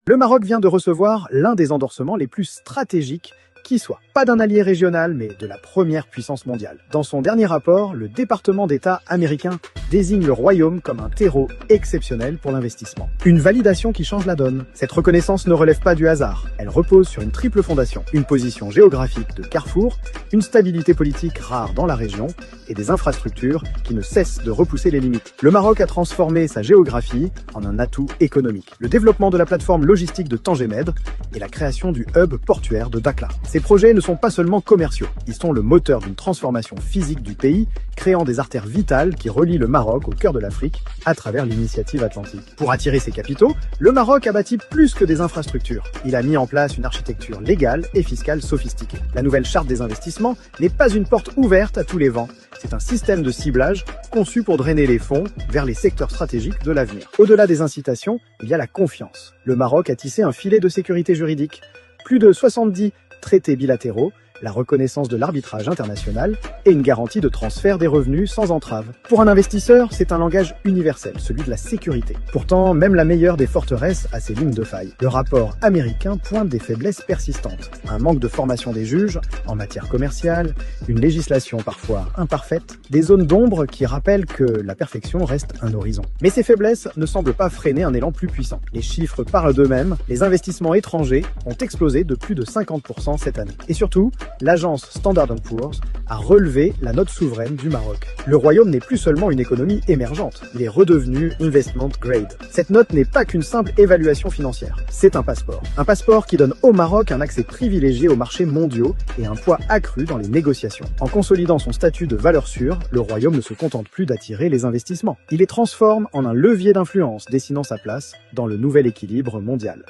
Le Maroc vient de recevoir l'un des endorsements les plus stratégiques qui soit. Pas d'un allié régional, mais de la première puissance mondiale. Dans son dernier rapport, le département d'État américain désigne le Royaume comme un terreau exceptionnel pour l'investissement. Une validation qui change la donne. Cette reconnaissance ne relève pas du hasard. Elle repose sur une triple fondation. Une position géographique de carrefour, une stabilité politique rare dans la région et des infrastructures qui ne cessent de repousser les limites. Le Maroc a transformé sa géographie en un atout économique. Le développement de la plateforme logistique de Tangemed et la création du hub portuaire de Dakhla. Ces projets ne sont pas seulement commerciaux, ils sont le moteur d'une transformation physique du pays, créant des artères vitales qui relient le Maroc au cœur de l'Afrique à travers l'initiative atlantique. Pour attirer ses capitaux, le Maroc a bâti plus que des infrastructures. Il a mis en place une architecture légale et fiscale sophistiquée. La nouvelle charte des investissements n'est pas une porte ouverte à tous les vents, c'est un système de ciblage conçu pour drainer les fonds vers les secteurs stratégiques de l'avenir. Au-delà des incitations, il y a la confiance. Le Maroc a tissé un filet de sécurité juridique. Plus de 70 traités bilatéraux, la reconnaissance de l'arbitrage international et une garantie de transfert des revenus sans entrave. Pour un investisseur, c'est un langage universel, celui de la sécurité. Pourtant, même la meilleure des forteresses a ses lignes de faille. Le rapport américain pointe des faiblesses persistantes. Un manque de formation des juges en matière commerciale, une législation parfois imparfaite, des zones d'ombre qui rappellent que la perfection reste un horizon. Mais ces faiblesses ne semblent pas freiner un élan plus puissant. Les chiffres parlent d'eux-mêmes, les investissements étrangers ont explosé de plus de 50% cette année. Et surtout, l'agence Standard & Poor's a relevé la note souveraine du Maroc. Le Royaume n'est plus seulement une économie émergente, il est redevenu investment grade. Cette note n'est pas qu'une simple évaluation financière, c'est un passeport. Un passeport qui donne au Maroc un accès privilégié aux marchés mondiaux et un poids accru dans les négociations. En consolidant son statut de valeur sûre, le Royaume ne se contente plus d'attirer les investissements. Il les transforme en un levier d'influence, dessinant sa place dans le nouvel équilibre mondial.